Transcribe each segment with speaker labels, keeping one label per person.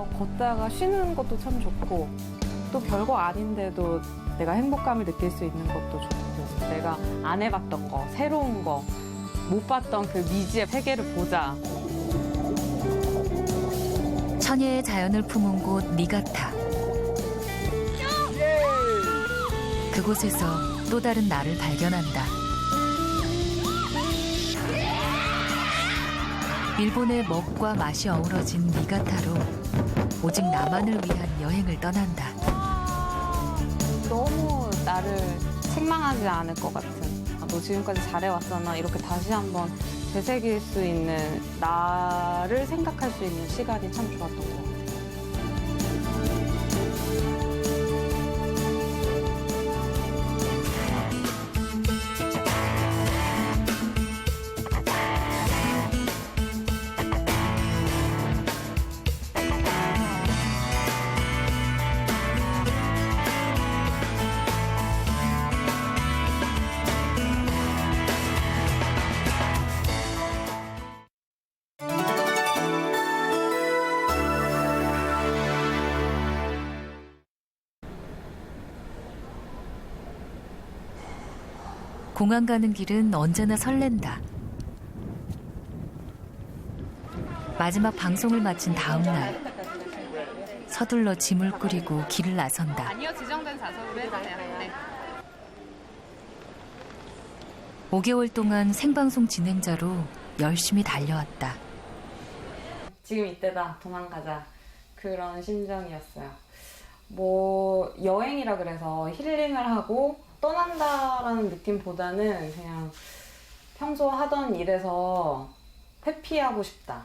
Speaker 1: 가서 걷다가 쉬는 것도 참 좋고 또 별거 아닌데도 내가 행복감을 느낄 수 있는 것도 좋고 내가 안 해봤던 거, 새로운 거, 못 봤던 그 미지의 세계를 보자.
Speaker 2: 천혜의 자연을 품은 곳 니가타. 그곳에서 또 다른 나를 발견한다. 일본의 먹과 맛이 어우러진 니가타로 오직 나만을 위한 여행을 떠난다.
Speaker 1: 너무 나를 책망하지 않을 것 같은, 너 지금까지 잘해왔잖아, 이렇게 다시 한번 되새길 수 있는 나를 생각할 수 있는 시간이 참 좋았던 것 같아요.
Speaker 2: 공항 가는 길은 언제나 설렌다. 마지막 방송을 마친 다음 날 서둘러 짐을 꾸리고 길을 나선다.
Speaker 1: 아니요, 지정된 좌석으로 해주세요. 네.
Speaker 2: 5개월 동안 생방송 진행자로 열심히 달려왔다.
Speaker 1: 지금 이때다, 도망가자, 그런 심정이었어요. 뭐 여행이라 그래서 힐링을 하고 떠난다라는 느낌보다는 그냥 평소 하던 일에서 회피하고 싶다.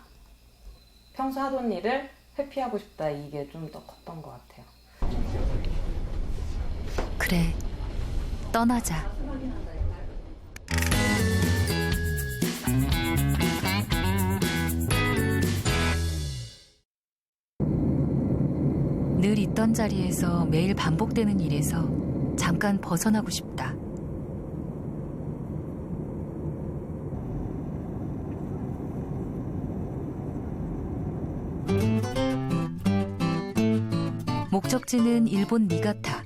Speaker 1: 평소 하던 일을 회피하고 싶다. 이게 좀 더 컸던 것 같아요.
Speaker 2: 그래, 떠나자. 늘 있던 자리에서 매일 반복되는 일에서 잠깐 벗어나고 싶다. 목적지는 일본 니가타.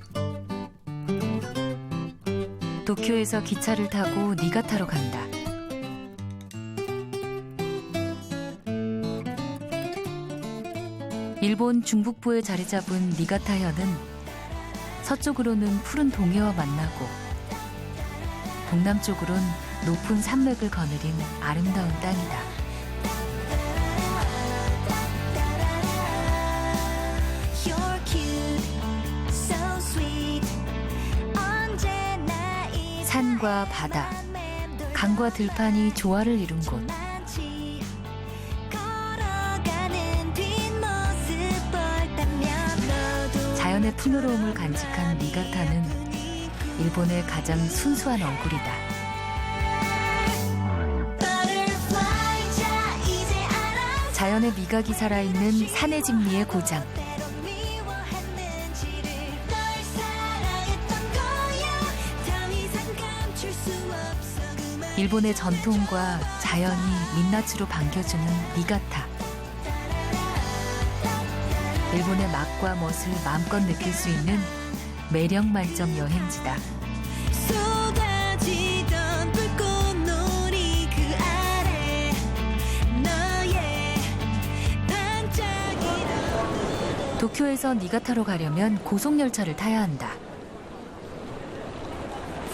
Speaker 2: 도쿄에서 기차를 타고 니가타로 간다. 일본 중북부에 자리 잡은 니가타현은 서쪽으로는 푸른 동해와 만나고 동남쪽으론 높은 산맥을 거느린 아름다운 땅이다. 산과 바다, 강과 들판이 조화를 이룬 곳. 자연의 푸르러움을 간직한 니가타는 일본의 가장 순수한 얼굴이다. 자연의 미각이 살아있는 산의 진미의 고장. 일본의 전통과 자연이 민낯으로 반겨주는 니가타. 일본의 맛과 멋을 마음껏 느낄 수 있는 매력 만점 여행지다. 도쿄에서 니가타로 가려면 고속열차를 타야 한다.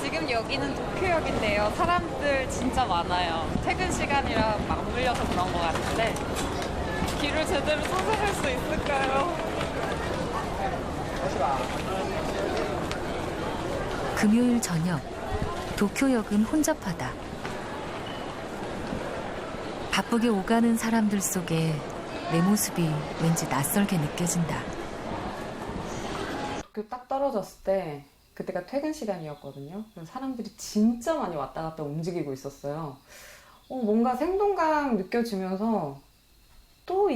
Speaker 1: 지금 여기는 도쿄역인데요. 사람들 진짜 많아요. 퇴근 시간이라 맞물려서 그런 것 같은데 길을 제대로 찾아갈 수 있을까요?
Speaker 2: 금요일 저녁, 도쿄역은 혼잡하다. 바쁘게 오가는 사람들 속에 내 모습이 왠지 낯설게 느껴진다.
Speaker 1: 도쿄 딱 떨어졌을 때 그때가 퇴근 시간이었거든요. 그래서 사람들이 진짜 많이 왔다 갔다 움직이고 있었어요. 뭔가 생동감 느껴지면서 또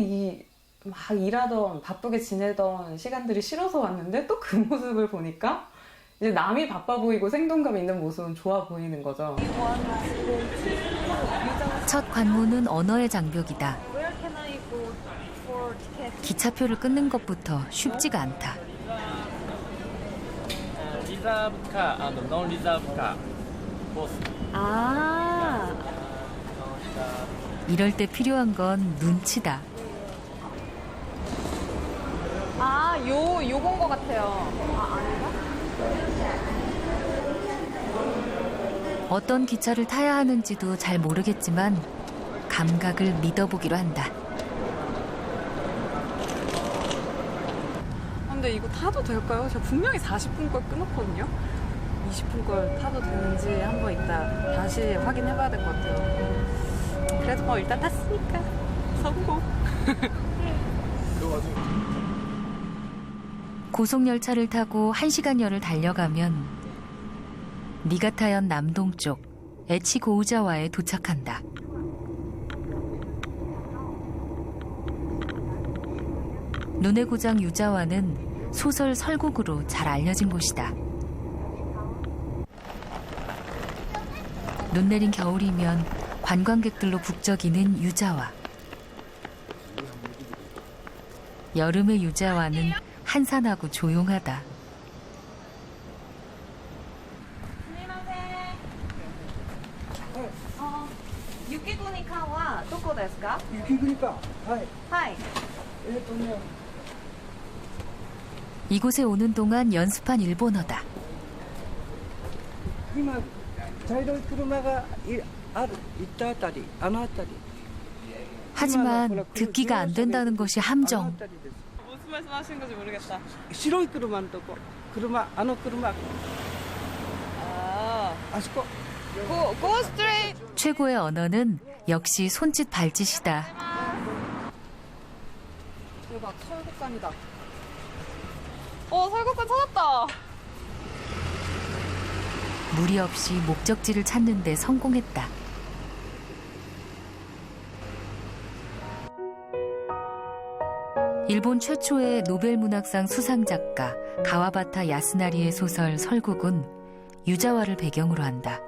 Speaker 1: 막 일하던 바쁘게 지내던 시간들이 싫어서 왔는데 또 그 모습을 보니까 이제 남이 바빠 보이고 생동감 있는 모습은 좋아 보이는 거죠.
Speaker 2: 첫 관문은 언어의 장벽이다.
Speaker 1: Where can I go for
Speaker 2: 기차표를 끊는 것부터 쉽지가 않다.
Speaker 3: リザーブかノンリザーブかコース
Speaker 1: 아,
Speaker 2: 이럴 때 필요한 건 눈치다.
Speaker 1: 아, 요건 것 같아요. 아, 아닌가?
Speaker 2: 어떤 기차를 타야 하는지도 잘 모르겠지만 감각을 믿어보기로 한다.
Speaker 1: 근데 이거 타도 될까요? 제가 분명히 40분 걸 끊었거든요. 20분 걸 타도 되는지 한번 이따 다시 확인해봐야 될 것 같아요. 그래도 뭐 일단 탔으니까 성공.
Speaker 2: 고속열차를 타고 1시간여를 달려가면 니가타현 남동쪽 에치고우자와에 도착한다. 눈의 고장 유자와는 소설 설국으로 잘 알려진 곳이다. 눈 내린 겨울이면 관광객들로 북적이는 유자와. 여름의 유자와는 한산하고 조용하다.
Speaker 1: 유키구니카와 도코ですか?
Speaker 4: 雪国か。はい。
Speaker 1: 하이.
Speaker 4: ね、
Speaker 2: 이곳에 오는 동안 연습한 일본어다.
Speaker 4: 今茶色い車がある行ったあたり、あのあたり。
Speaker 2: 하지만 듣기가 안 된다는 것이
Speaker 4: あのあ
Speaker 2: 함정.
Speaker 4: たりです。
Speaker 1: 무슨 말씀하시는 건지 모르겠다.
Speaker 4: 白い車のとこ、車、あの車、
Speaker 1: 아,
Speaker 4: あそこ。
Speaker 1: go straight.
Speaker 2: 최고의 언어는 역시 손짓 발짓이다.
Speaker 1: 대박, 설국간이다. 설국간 찾았다.
Speaker 2: 무리 없이 목적지를 찾는 데 성공했다. 일본 최초의 노벨문학상 수상작가 가와바타 야스나리의 소설 설국은 유자와를 배경으로 한다.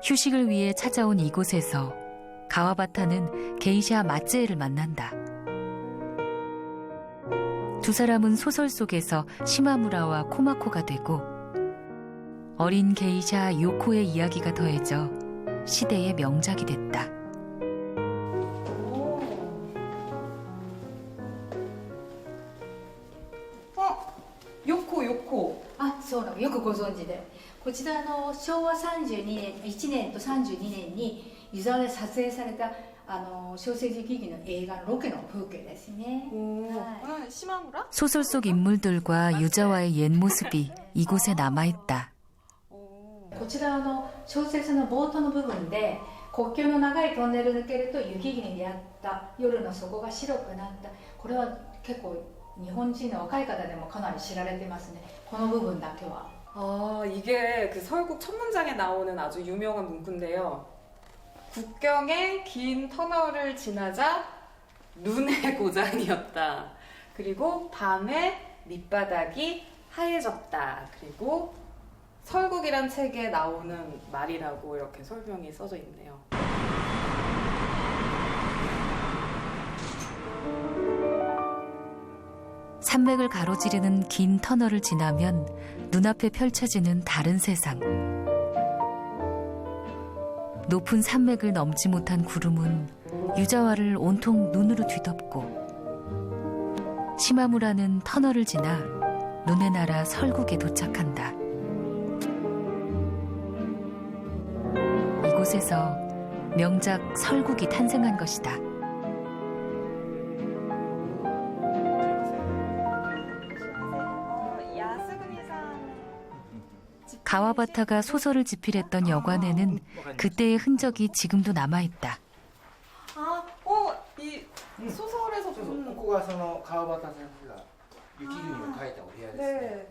Speaker 2: 휴식을 위해 찾아온 이곳에서 가와바타는 게이샤 마츠에를 만난다. 두 사람은 소설 속에서 시마무라와 코마코가 되고 어린 게이샤 요코의 이야기가 더해져 시대의 명작이 됐다.
Speaker 1: 요코.
Speaker 5: あ、そうなの、よくご存知で。こちら昭和32年、1年と32年に湯沢で撮影された小生児劇の映画のロケの風景ですね。
Speaker 1: 시마무라?
Speaker 2: 소설 속 인물들과 유자와의 옛 모습이 이곳에 남아있다.
Speaker 5: こちら小説の冒頭の部分で国境の長いトンネル抜けると雪国に出会った夜の底が白くなった。これは結構日本人の若い方でもかなり知られてますね。この部分だけは。
Speaker 1: 아, 이게 그 설국 첫 문장에 나오는 아주 유명한 문구인데요. 국경의 긴 터널을 지나자 눈의 고장이었다. 그리고 밤에 밑바닥이 하얘졌다. 그리고 설국이란 책에 나오는 말이라고 이렇게 설명이 써져 있네요.
Speaker 2: 산맥을 가로지르는 긴 터널을 지나면 눈앞에 펼쳐지는 다른 세상. 높은 산맥을 넘지 못한 구름은 유자와를 온통 눈으로 뒤덮고 시마무라는 터널을 지나 눈의 나라 설국에 도착한다. 이곳에서 명작 설국이 탄생한 것이다. 가와바타가 소설을 집필했던 여관에는 그때의 흔적이 지금도 남아있다.
Speaker 1: 아, 이 소설에서 본
Speaker 4: ここがその川端先生が雪国を描いたお部屋ですね。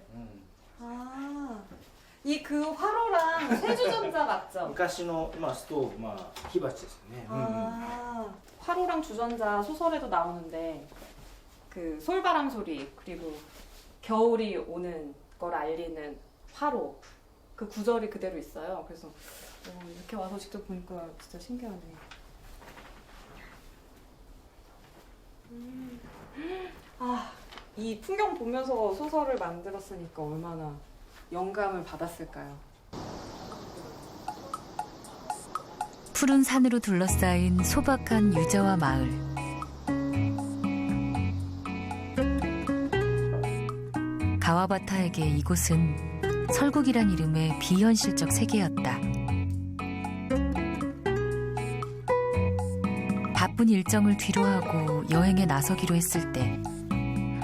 Speaker 1: 아, 이 그 화로랑 세주전자 맞죠?
Speaker 4: 昔のストーブ、火鉢ですよね。
Speaker 1: 아, 화로랑 주전자 소설에도 나오는데 그 솔바람 소리 그리고 겨울이 오는 걸 알리는 화로 그 구절이 그대로 있어요. 그래서 이렇게 와서 직접 보니까 진짜 신기하네. 아, 이 풍경 보면서 소설을 만들었으니까 얼마나 영감을 받았을까요?
Speaker 2: 푸른 산으로 둘러싸인 소박한 유자와 마을. 가와바타에게 이곳은 설국이란 이름의 비현실적 세계였다. 바쁜 일정을 뒤로하고 여행에 나서기로 했을 때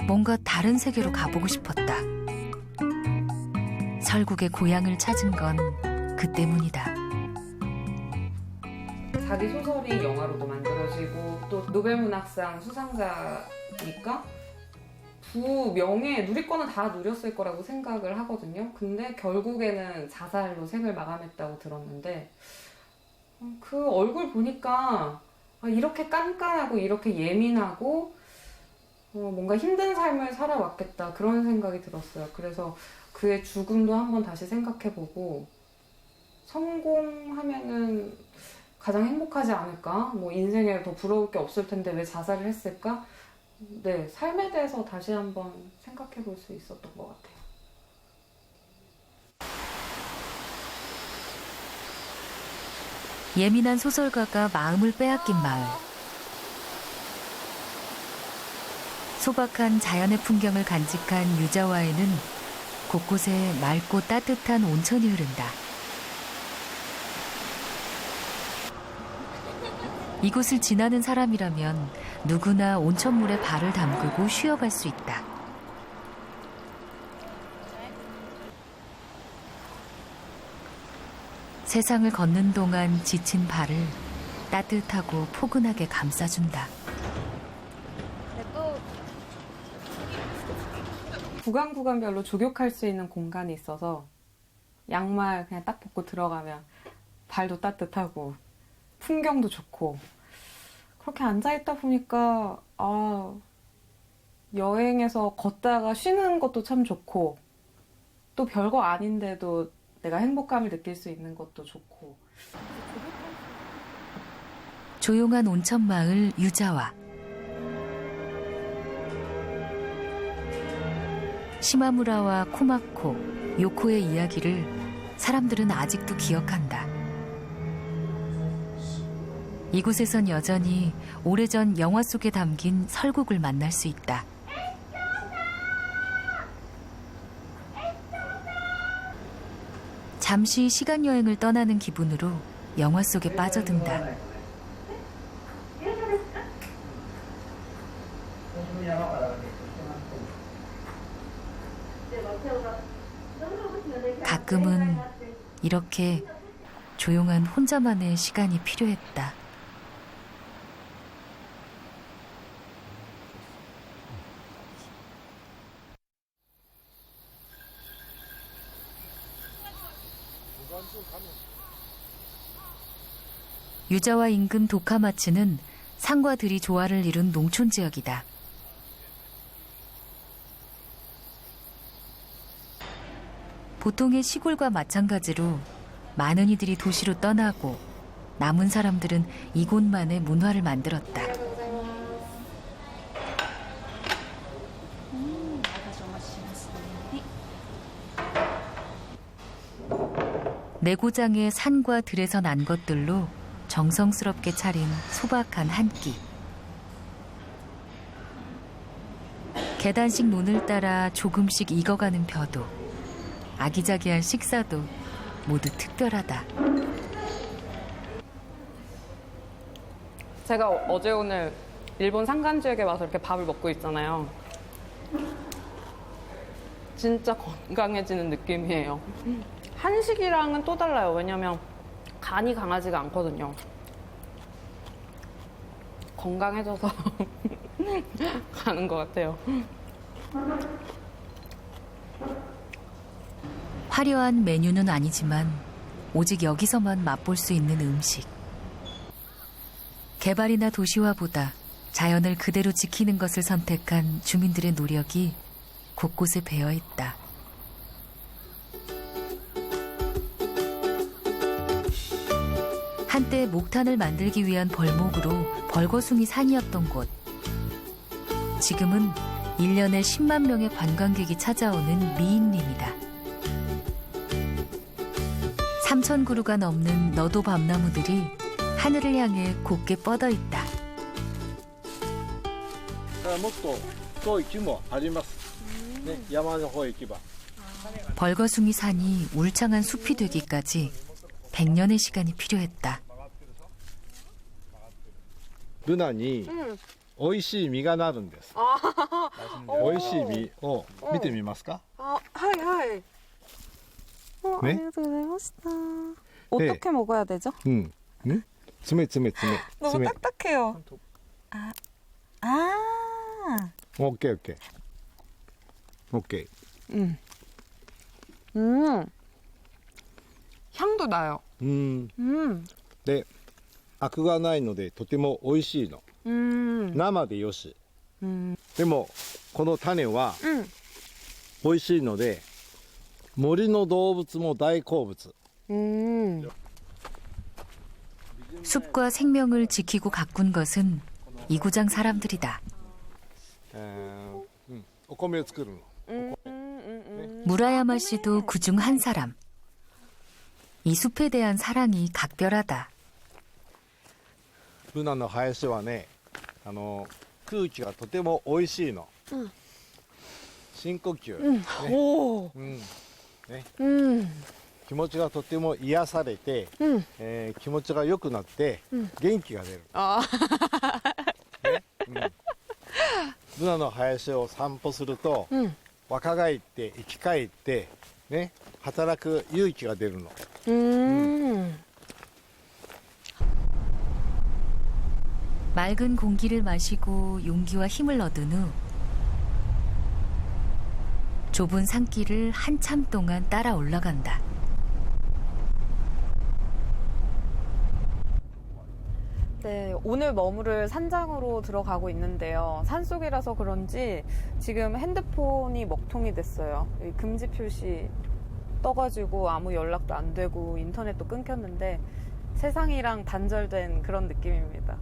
Speaker 2: 뭔가 다른 세계로 가보고 싶었다. 설국의 고향을 찾은 건 그 때문이다.
Speaker 1: 자기 소설이 영화로도 만들어지고 또 노벨문학상 수상자니까 부명예 누릴 거는 다 누렸을 거라고 생각을 하거든요. 근데 결국에는 자살로 생을 마감했다고 들었는데 그 얼굴 보니까 이렇게 깐깐하고 이렇게 예민하고 뭔가 힘든 삶을 살아왔겠다 그런 생각이 들었어요. 그래서 그의 죽음도 한번 다시 생각해보고 성공하면은 가장 행복하지 않을까? 뭐 인생에 더 부러울 게 없을 텐데 왜 자살을 했을까? 네, 삶에 대해서 다시 한번 생각해 볼 수 있었던 것 같아요.
Speaker 2: 예민한 소설가가 마음을 빼앗긴 마을. 소박한 자연의 풍경을 간직한 유자와에는 곳곳에 맑고 따뜻한 온천이 흐른다. 이곳을 지나는 사람이라면 누구나 온천물에 발을 담그고 쉬어갈 수 있다. 세상을 걷는 동안 지친 발을 따뜻하고 포근하게 감싸준다.
Speaker 1: 구간구간별로 족욕할 수 있는 공간이 있어서 양말 그냥 딱 벗고 들어가면 발도 따뜻하고 풍경도 좋고 그렇게 앉아있다 보니까 여행에서 걷다가 쉬는 것도 참 좋고 또 별거 아닌데도 내가 행복감을 느낄 수 있는 것도 좋고.
Speaker 2: 조용한 온천마을 유자와. 시마무라와 코마코, 요코의 이야기를 사람들은 아직도 기억한다. 이곳에선 여전히 오래전 영화 속에 담긴 설국을 만날 수 있다. 잠시 시간 여행을 떠나는 기분으로 영화 속에 빠져든다. 가끔은 이렇게 조용한 혼자만의 시간이 필요했다. 유자와 인근 도카마츠는 산과 들이 조화를 이룬 농촌 지역이다. 보통의 시골과 마찬가지로 많은 이들이 도시로 떠나고 남은 사람들은 이곳만의 문화를 만들었다. 내고장의 산과 들에서 난 것들로 정성스럽게 차린 소박한 한 끼. 계단식 논을 따라 조금씩 익어가는 벼도, 아기자기한 식사도 모두 특별하다.
Speaker 1: 제가 어제 오늘 일본 산간지역에 와서 이렇게 밥을 먹고 있잖아요. 진짜 건강해지는 느낌이에요. 한식이랑은 또 달라요. 왜냐면 간이 강하지가 않거든요. 건강해져서 가는 것 같아요.
Speaker 2: 화려한 메뉴는 아니지만 오직 여기서만 맛볼 수 있는 음식. 개발이나 도시화보다 자연을 그대로 지키는 것을 선택한 주민들의 노력이 곳곳에 배어 있다. 한때 목탄을 만들기 위한 벌목으로 벌거숭이 산이었던 곳. 지금은 1년에 10만 명의 관광객이 찾아오는 미인림이다. 3,000그루가 넘는 너도 밤나무들이 하늘을 향해 곱게 뻗어 있다.
Speaker 6: もっと遠い木もあります。ね、山の方へ行けば。
Speaker 2: 벌거숭이 산이 울창한 숲이 되기까지 100년의 시간이 필요했다.
Speaker 6: ブナに美味しい実がなるんです。美味しい実を見てみますか。
Speaker 1: 아, 하이.
Speaker 6: 네?
Speaker 1: 알려드리겠습니다. 어떻게 먹어야 되죠?
Speaker 6: うん。ね。爪。
Speaker 1: 너무 딱딱해요. 아.
Speaker 6: 오케이.
Speaker 1: 향도 나요.
Speaker 6: で、アクがないのでとても美味しいの。生でよし。でもこの種は美味しいので森の動物も大好物。
Speaker 2: 숲과 생명을 지키고 가꾼 것은 이구장 사람들이다.
Speaker 6: お米を作るの。
Speaker 2: 무라야마 씨도 그중 한 사람. 이 숲에 대한 사랑이 각별하다.
Speaker 6: ブナの林はね、空気がとても美味しいの。深呼吸。ね。気持ちがとても癒されて、気持ちが良くなって元気が出る。ね。ブナの林を散歩すると、若返って生き返ってね、働く勇気が出るの。
Speaker 2: 맑은 공기를 마시고 용기와 힘을 얻은 후 좁은 산길을 한참 동안 따라 올라간다.
Speaker 1: 네, 오늘 머무를 산장으로 들어가고 있는데요. 산속이라서 그런지 지금 핸드폰이 먹통이 됐어요. 여기 금지 표시 떠가지고 아무 연락도 안 되고 인터넷도 끊겼는데 세상이랑 단절된 그런 느낌입니다.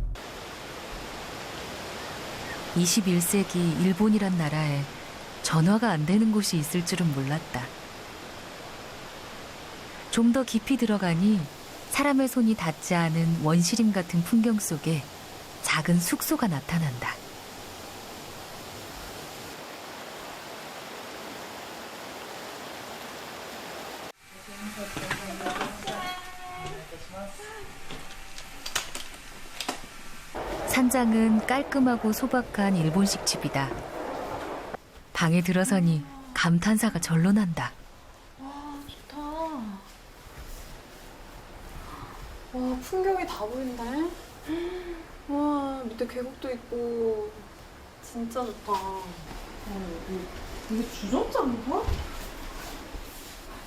Speaker 2: 21세기 일본이란 나라에 전화가 안 되는 곳이 있을 줄은 몰랐다. 좀 더 깊이 들어가니 사람의 손이 닿지 않은 원시림 같은 풍경 속에 작은 숙소가 나타난다. 산장은 깔끔하고 소박한 일본식 집이다. 방에 들어서니 감탄사가 절로 난다.
Speaker 1: 와, 좋다. 와, 풍경이 다 보인다. 와, 밑에 계곡도 있고 진짜 좋다. 이게 주전자인가?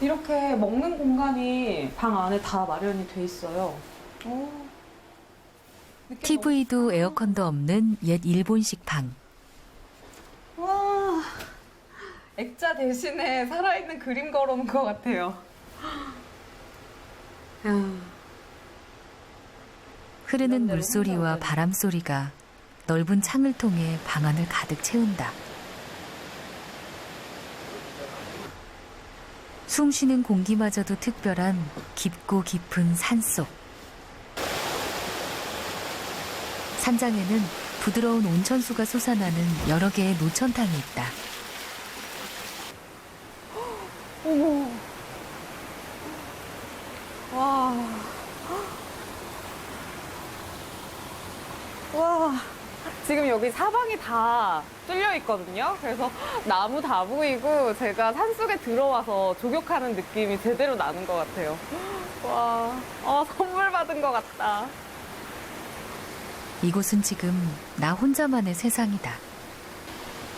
Speaker 1: 이렇게 먹는 공간이 방 안에 다 마련이 돼 있어요.
Speaker 2: TV도 에어컨도 없는 옛 일본식 방.
Speaker 1: 와, 액자 대신에 살아있는 그림 걸어놓은 것 같아요.
Speaker 2: 흐르는 물소리와 바람 소리가 넓은 창을 통해 방 안을 가득 채운다. 숨 쉬는 공기마저도 특별한 깊고 깊은 산속. 산장에는 부드러운 온천수가 솟아나는 여러 개의 노천탕이 있다.
Speaker 1: 어머. 와. 와. 지금 여기 사방이 다 뚫려 있거든요. 그래서 나무 다 보이고 제가 산속에 들어와서 조격하는 느낌이 제대로 나는 것 같아요. 와. 선물 받은 것 같다.
Speaker 2: 이곳은 지금 나 혼자만의 세상이다.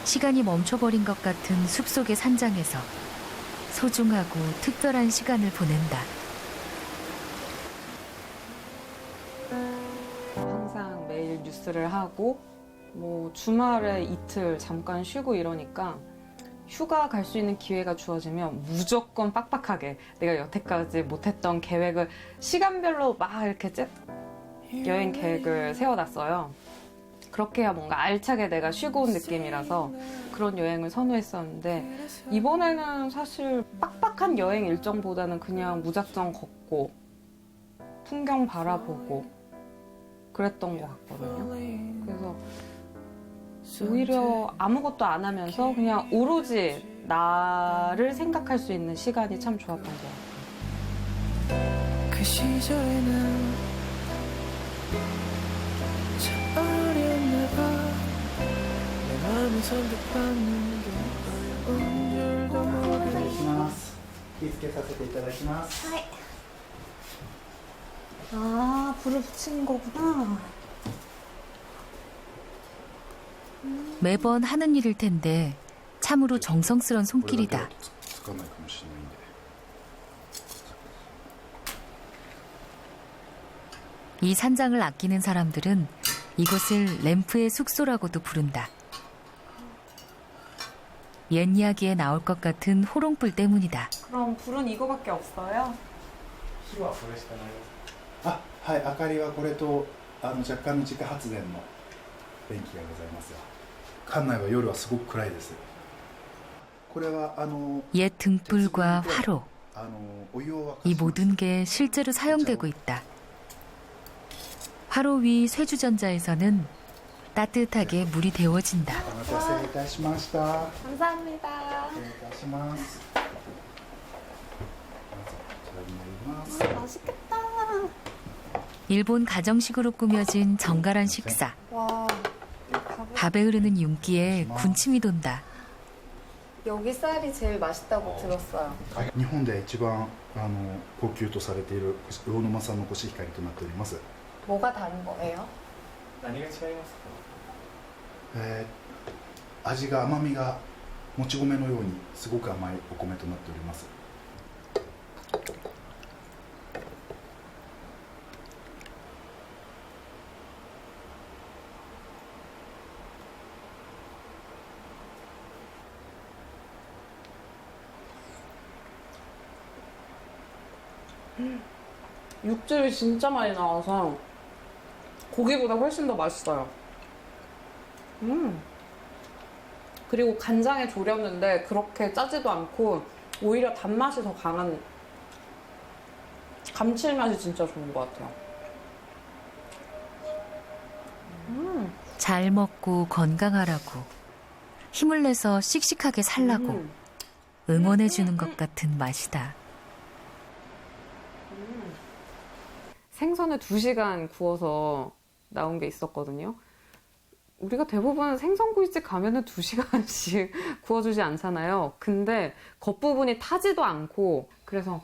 Speaker 2: 시간이 멈춰버린 것 같은 숲속의 산장에서 소중하고 특별한 시간을 보낸다.
Speaker 1: 항상 매일 뉴스를 하고 뭐 주말에 이틀 잠깐 쉬고 이러니까 휴가 갈 수 있는 기회가 주어지면 무조건 빡빡하게 내가 여태까지 못했던 계획을 시간별로 막 이렇게 여행 계획을 세워놨어요. 그렇게 해야 뭔가 알차게 내가 쉬고 온 느낌이라서 그런 여행을 선호했었는데 이번에는 사실 빡빡한 여행 일정보다는 그냥 무작정 걷고 풍경 바라보고 그랬던 것 같거든요. 그래서 오히려 아무것도 안 하면서 그냥 오로지 나를 생각할 수 있는 시간이 참 좋았던 것 같아요.
Speaker 7: 그 시절에는 참 어렸나 봐내 마음이 선택받는 게 어려운 줄도 모르겠어
Speaker 8: 気付けさせていただきます
Speaker 1: 아, 불을 붙이는 거구나.
Speaker 2: 매번 하는 일일 텐데 참으로 정성스런 손길이다.
Speaker 8: つかないかもしれないんで
Speaker 2: 이 산장을 아끼는 사람들은 이곳을 램프의 숙소라고도 부른다. 옛 이야기에 나올 것 같은 호롱불 때문이다.
Speaker 1: 그럼 불은 이거밖에 없어요?
Speaker 8: 火はこれしかないあ、はい、明かりはこれと若干の自家発電の電気がございますよ館内は夜はすごく暗いですこれは
Speaker 2: 옛 등불과 화로,
Speaker 8: お湯を沸か
Speaker 2: 이
Speaker 8: します
Speaker 2: 모든 게 실제로 사용되고 있다. 화로 위 쇠주전자에서는 따뜻하게 물이 데워진다.
Speaker 8: お待たせいたしました
Speaker 1: 감사합니다.
Speaker 8: 失礼いたしますどうぞこちらになります
Speaker 1: 맛있겠다.
Speaker 2: 일본 가정식으로 꾸며진 정갈한 식사.
Speaker 1: 와,
Speaker 2: 밥에 흐르는 윤기에 군침이 돈다.
Speaker 1: 여기 쌀이 제일 맛있다고 들었어요.
Speaker 8: 日本で一番高級とされている魚沼産のコシヒカリとなっております
Speaker 1: 뭐가 다른 거예요?
Speaker 3: 何が違いますか？
Speaker 8: 味が甘みがもち米のようにすごく甘いお米となっております
Speaker 1: 육즙이 진짜 많이 나와서 고기보다 훨씬 더 맛있어요. 그리고 간장에 졸였는데 그렇게 짜지도 않고 오히려 단맛이 더 강한 감칠맛이 진짜 좋은 것 같아요.
Speaker 2: 잘 먹고 건강하라고 힘을 내서 씩씩하게 살라고 응원해주는 것 같은 맛이다.
Speaker 1: 생선을 2시간 구워서 나온 게 있었거든요. 우리가 대부분 생선구이집 가면은 2시간씩 구워주지 않잖아요. 근데 겉부분이 타지도 않고 그래서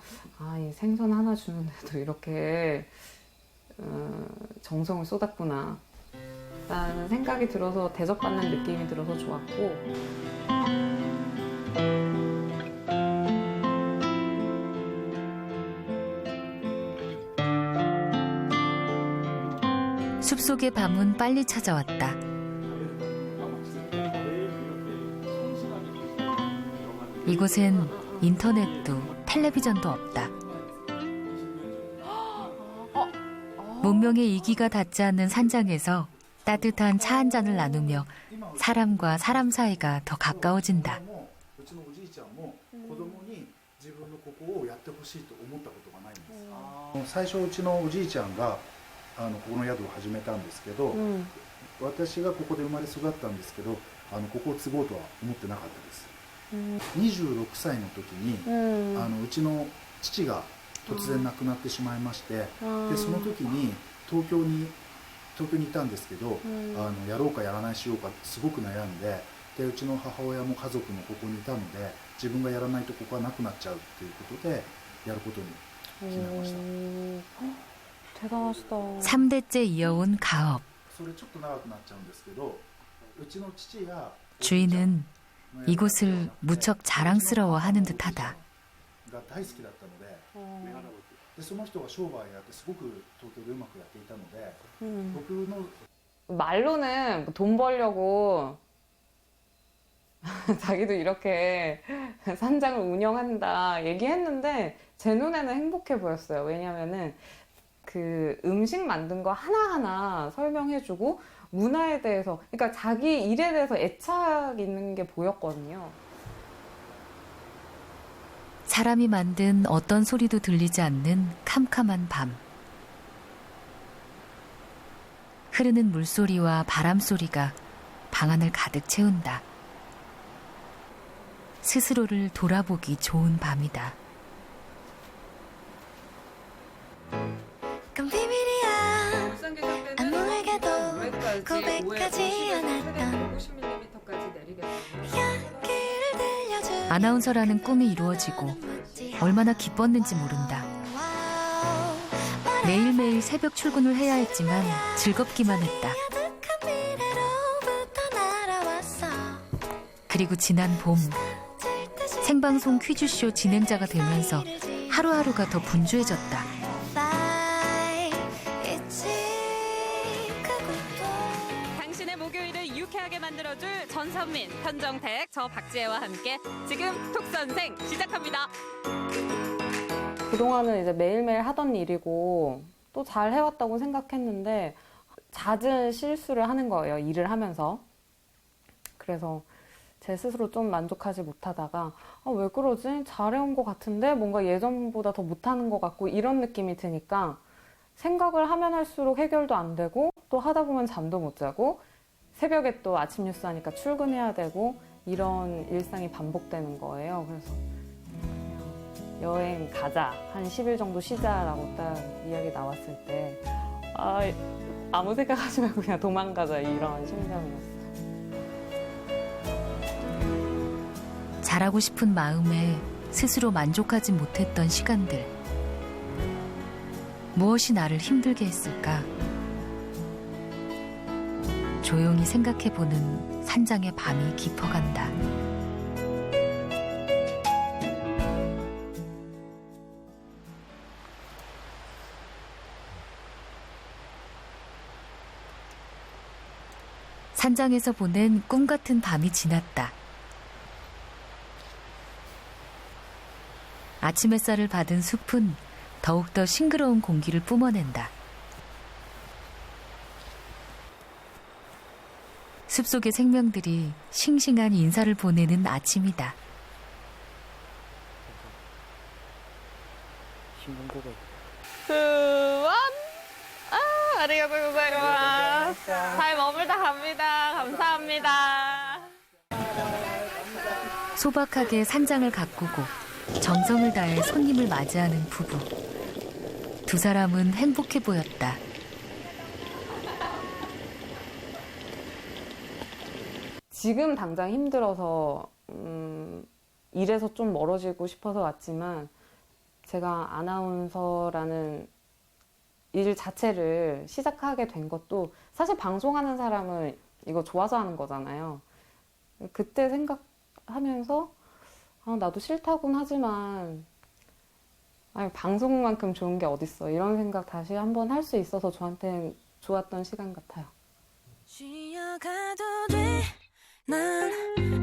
Speaker 1: 이 생선 하나 주는데도 이렇게 정성을 쏟았구나 라는 생각이 들어서 대접받는 느낌이 들어서 좋았고
Speaker 2: 숲속의 밤은 빨리 찾아왔다. 이곳엔 인터넷도 텔레비전도 없다. 문명의 이기가 닿지 않는 산장에서 따뜻한 차 한 잔을 나누며 사람과 사람 사이가 더 가까워진다.
Speaker 8: うちのおじいちゃんも子供に自分のここをやってほしいと思ったことがないんです最初うちのおじいちゃんがここの宿を始めたんですけど、私がここで生まれ育ったんですけどここを継ごうとは思ってなかったです、26歳の時に、うちの父が突然亡くなってしまいまして、でその時に東京にいたんですけど、やろうかやらないしようかすごく悩んで、でうちの母親も家族もここにいたので自分がやらないとここはなくなっちゃうっていうことでやることに決めました
Speaker 1: 대단하시다.
Speaker 2: 3대째 이어온 가업.
Speaker 8: それちょっと長くなっちゃうんですけど、うちの父や
Speaker 2: 주인은 이곳을 무척 자랑스러워하는 듯하다.
Speaker 8: が大好きだったので、でその人が商売やってすごく東京でうまくやっていたので、僕の
Speaker 1: 말로는 돈 벌려고 자기도 이렇게 산장을 운영한다 얘기했는데 제 눈에는 행복해 보였어요. 왜냐면은 그 음식 만든 거 하나하나 설명해주고 문화에 대해서, 그러니까 자기 일에 대해서 애착 있는 게 보였거든요.
Speaker 2: 사람이 만든 어떤 소리도 들리지 않는 캄캄한 밤. 흐르는 물소리와 바람소리가 방안을 가득 채운다. 스스로를 돌아보기 좋은 밤이다.
Speaker 7: 그건 비밀이야 아무에게도 고백하지 않았던 향기를 들려준
Speaker 2: 아나운서라는 꿈이 이루어지고 얼마나 기뻤는지 모른다. 매일매일 새벽 출근을 해야 했지만 즐겁기만 했다.
Speaker 7: 야득한 미래로부터 날아왔어
Speaker 2: 그리고 지난 봄 생방송 퀴즈쇼 진행자가 되면서 하루하루가 더 분주해졌다.
Speaker 9: 당신의 목요일을 유쾌하게 만들어줄 전선민, 현정택, 저 박지혜와 함께 지금 톡선생 시작합니다.
Speaker 1: 그동안은 이제 매일매일 하던 일이고 또 잘 해왔다고 생각했는데 잦은 실수를 하는 거예요, 일을 하면서. 그래서 제 스스로 좀 만족하지 못하다가 왜 그러지? 잘해온 것 같은데 뭔가 예전보다 더 못하는 것 같고 이런 느낌이 드니까 생각을 하면 할수록 해결도 안 되고 또 하다 보면 잠도 못 자고 새벽에 또 아침 뉴스 하니까 출근해야 되고 이런 일상이 반복되는 거예요. 그래서 여행 가자, 한 10일 정도 쉬자라고 딱 이야기 나왔을 때 아무 생각하지 말고 그냥 도망가자 이런 심정이었어요.
Speaker 2: 잘하고 싶은 마음에 스스로 만족하지 못했던 시간들. 무엇이 나를 힘들게 했을까? 조용히 생각해보는 산장의 밤이 깊어간다. 산장에서 보낸 꿈 같은 밤이 지났다. 아침 햇살을 받은 숲은 더욱더 싱그러운 공기를 뿜어낸다. 숲속의 생명들이 싱싱한 인사를 보내는 아침이다.
Speaker 9: 수원! 아리가또 고자이마스. 잘 머물다 갑니다. 감사합니다.
Speaker 2: 소박하게 산장을 가꾸고 정성을 다해 손님을 맞이하는 부부. 두 사람은 행복해 보였다.
Speaker 1: 지금 당장 힘들어서 일에서 좀 멀어지고 싶어서 왔지만 제가 아나운서라는 일 자체를 시작하게 된 것도 사실 방송하는 사람은 이거 좋아서 하는 거잖아요. 그때 생각하면서 나도 싫다곤 하지만 방송만큼 좋은 게 어딨어 이런 생각 다시 한번 할 수 있어서 저한테는 좋았던 시간 같아요.
Speaker 7: 쉬어가도 돼 난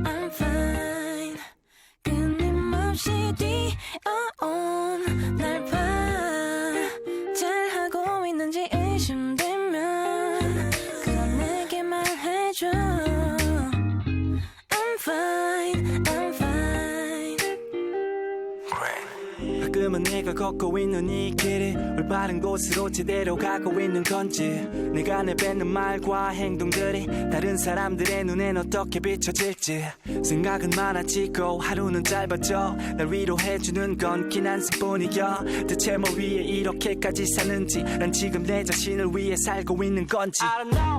Speaker 7: I'm fine 끊임없이 뛰어온 날 봐 잘하고 있는지 의심되면 그건 내게 말해줘 I'm fine I'm fine
Speaker 10: 가끔은 내가 걷고 있는 이 길이 올바른 곳으로 제대로 가고 있는 건지 내가 내뱉는 말과 행동들이 다른 사람들의 눈엔 어떻게 비춰질지 생각은 많아지고 하루는 짧아져 날 위로해주는 건 긴 한숨뿐이야 대체 뭐 위해 이렇게까지 사는지 난 지금 내 자신을 위해 살고 있는 건지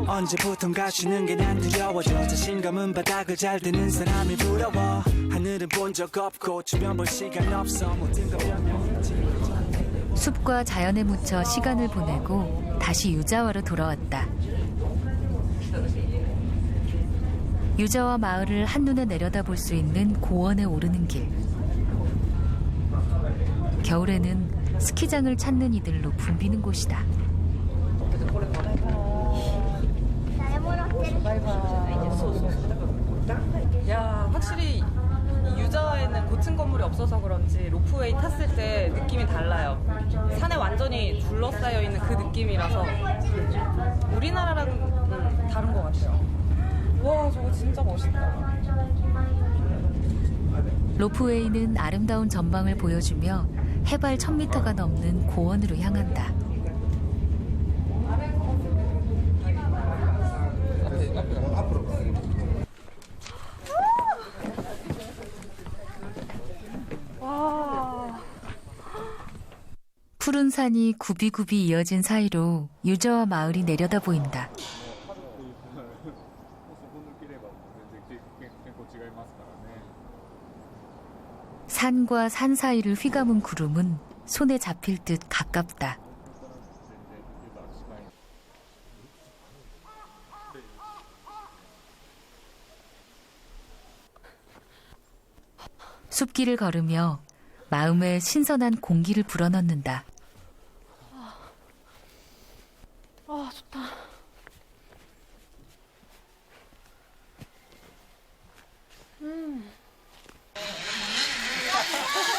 Speaker 10: 언제부턴가 쉬는 게 난 두려워져 자신감은 바닥을 잘 드는 사람이 부러워 하늘은 본 적 없고 주변 볼 시간 없어 모든 건 변명이지
Speaker 2: 숲과 자연에 묻혀 시간을 보내고 다시 유자와로 돌아왔다. 유자와 마을을 한눈에 내려다볼 수 있는 고원에 오르는 길. 겨울에는 스키장을 찾는 이들로 붐비는 곳이다.
Speaker 1: 야, 확실히 유자에는 고층 건물이 없어서 그런지 로프웨이 탔을 때 느낌이 달라요. 산에 완전히 둘러싸여 있는 그 느낌이라서 우리나라랑은 다른 것 같아요. 와, 저거 진짜 멋있다.
Speaker 2: 로프웨이는 아름다운 전망을 보여주며 해발 1000m가 넘는 고원으로 향한다. 푸른 산이 굽이굽이 이어진 사이로 유저와 마을이 내려다 보인다. 산과 산 사이를 휘감은 구름은 손에 잡힐 듯 가깝다. 숲길을 걸으며 마음에 신선한 공기를 불어넣는다.
Speaker 1: 아, 좋다.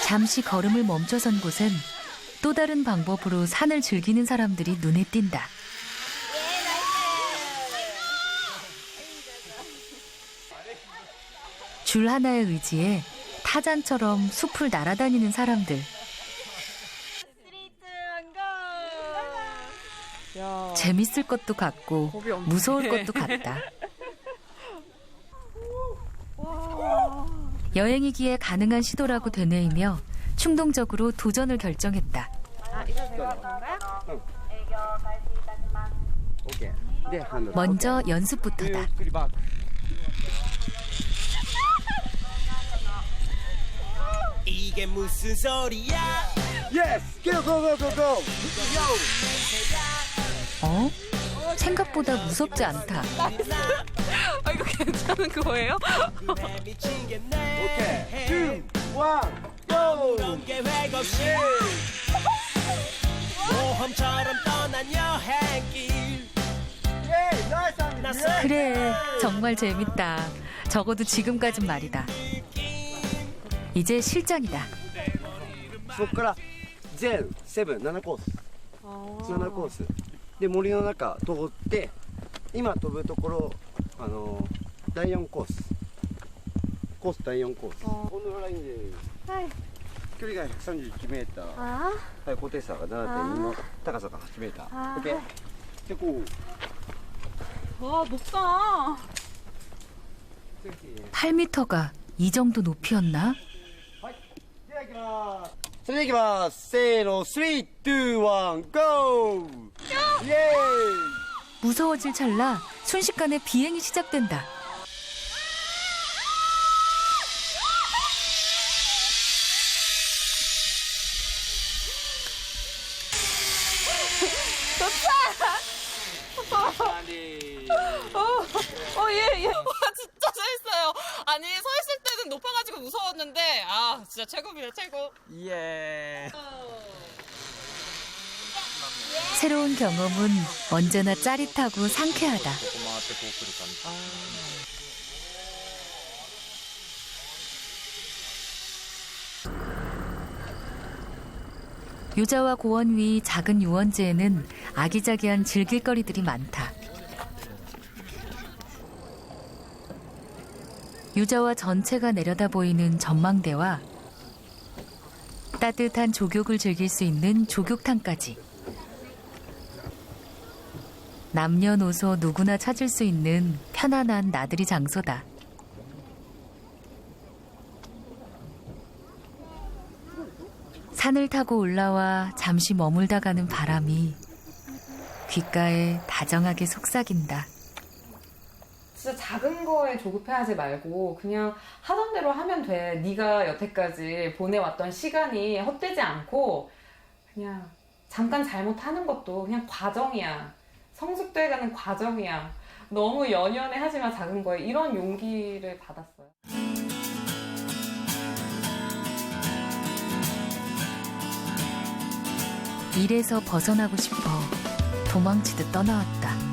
Speaker 2: 잠시 걸음을 멈춰선 곳엔 또 다른 방법으로 산을 즐기는 사람들이 눈에 띈다. 줄 하나에 의지해 타잔처럼 숲을 날아다니는 사람들. 재밌을 것도 같고 무서울 것도 같다. 여행이기에 가능한 시도라고 되뇌이며 충동적으로 도전을 결정했다. 먼저 연습부터다.
Speaker 10: 이게 무슨 소리야?
Speaker 6: 예스! 고고고고고!
Speaker 2: 어? 생각보다 무섭지 않다.
Speaker 1: 아, 이거 괜찮은 거예요?
Speaker 6: 오케이! 2, 1, 고!
Speaker 10: 계획 없이 모험처럼 떠난 여행길.
Speaker 2: 그래, 정말 재밌다. 적어도 지금까진 말이다. 이제 실전이다.
Speaker 11: そこから全7コース7コースで森の中通って今飛ぶところ第4コース第4コースこのラインで、はい、距離が 131m はい、高低差が 7.2 高さが 8m OK でこう
Speaker 1: 와, 높다.
Speaker 2: 8m가 이 정도 높이였나?
Speaker 11: それでいきますせーの3、2、1 GO! 예!
Speaker 2: 무서워질 찰나 순식간에 비행이 시작된다.
Speaker 9: 얘. 와, 진짜 재밌어요. 아니, 서 있을 때는 높아가지고 무서웠는데, 아, 진짜 최고입니다, 최고.
Speaker 10: 예.
Speaker 2: 새로운 경험은 언제나 짜릿하고 상쾌하다. 유자와 고원 위 작은 유원지에는 아기자기한 즐길거리들이 많다. 유자와 전체가 내려다 보이는 전망대와 따뜻한 조격을 즐길 수 있는 조격탕까지. 남녀노소 누구나 찾을 수 있는 편안한 나들이 장소다. 산을 타고 올라와 잠시 머물다 가는 바람이 귓가에 다정하게 속삭인다.
Speaker 1: 진짜 작은 거에 조급해하지 말고 그냥 하던 대로 하면 돼. 네가 여태까지 보내왔던 시간이 헛되지 않고 그냥 잠깐 잘못하는 것도 그냥 과정이야. 성숙돼가는 과정이야. 너무 연연해 하지 마, 작은 거에. 이런 용기를 받았어요.
Speaker 2: 일에서 벗어나고 싶어 도망치듯 떠나왔다.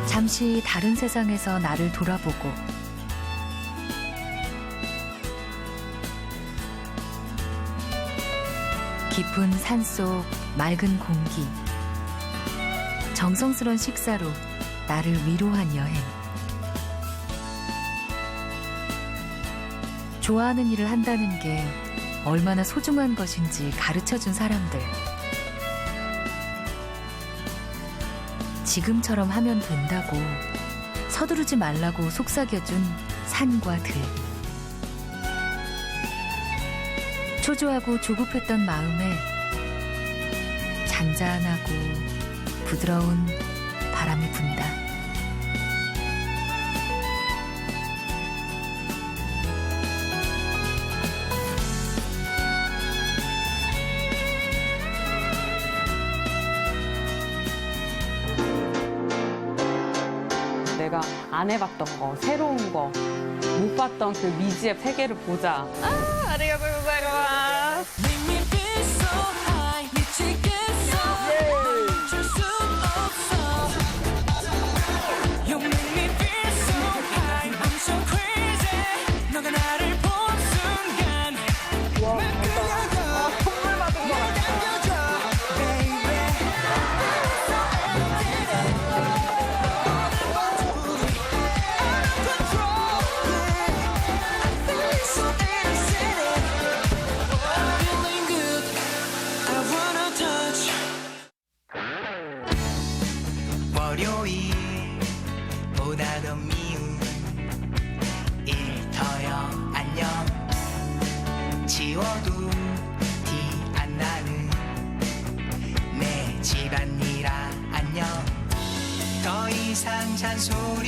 Speaker 2: 잠시 다른 세상에서 나를 돌아보고 깊은 산속 맑은 공기, 정성스런 식사로 나를 위로한 여행. 좋아하는 일을 한다는 게 얼마나 소중한 것인지 가르쳐준 사람들. 지금처럼 하면 된다고, 서두르지 말라고 속삭여준 산과 들. 초조하고 조급했던 마음에 잔잔하고 부드러운 바람이 분다.
Speaker 1: 내가 안 해봤던 거, 새로운 거, 못 봤던 그 미지의 세계를 보자. 아, 아리가또 고자이마스.
Speaker 7: Make me feel so high 미치겠어 날 멈출 수 없어 You make me feel so high I'm so crazy 너가 나를 본 순간 날 끌려가
Speaker 1: 선물 받은 거 같아.
Speaker 7: 당겨줘 baby So innocent feeling good I wanna touch
Speaker 12: 월요일보다 더 미운 일터여 안녕 지워도 티 안 나는 내 집안일아 안녕 더 이상 잔소리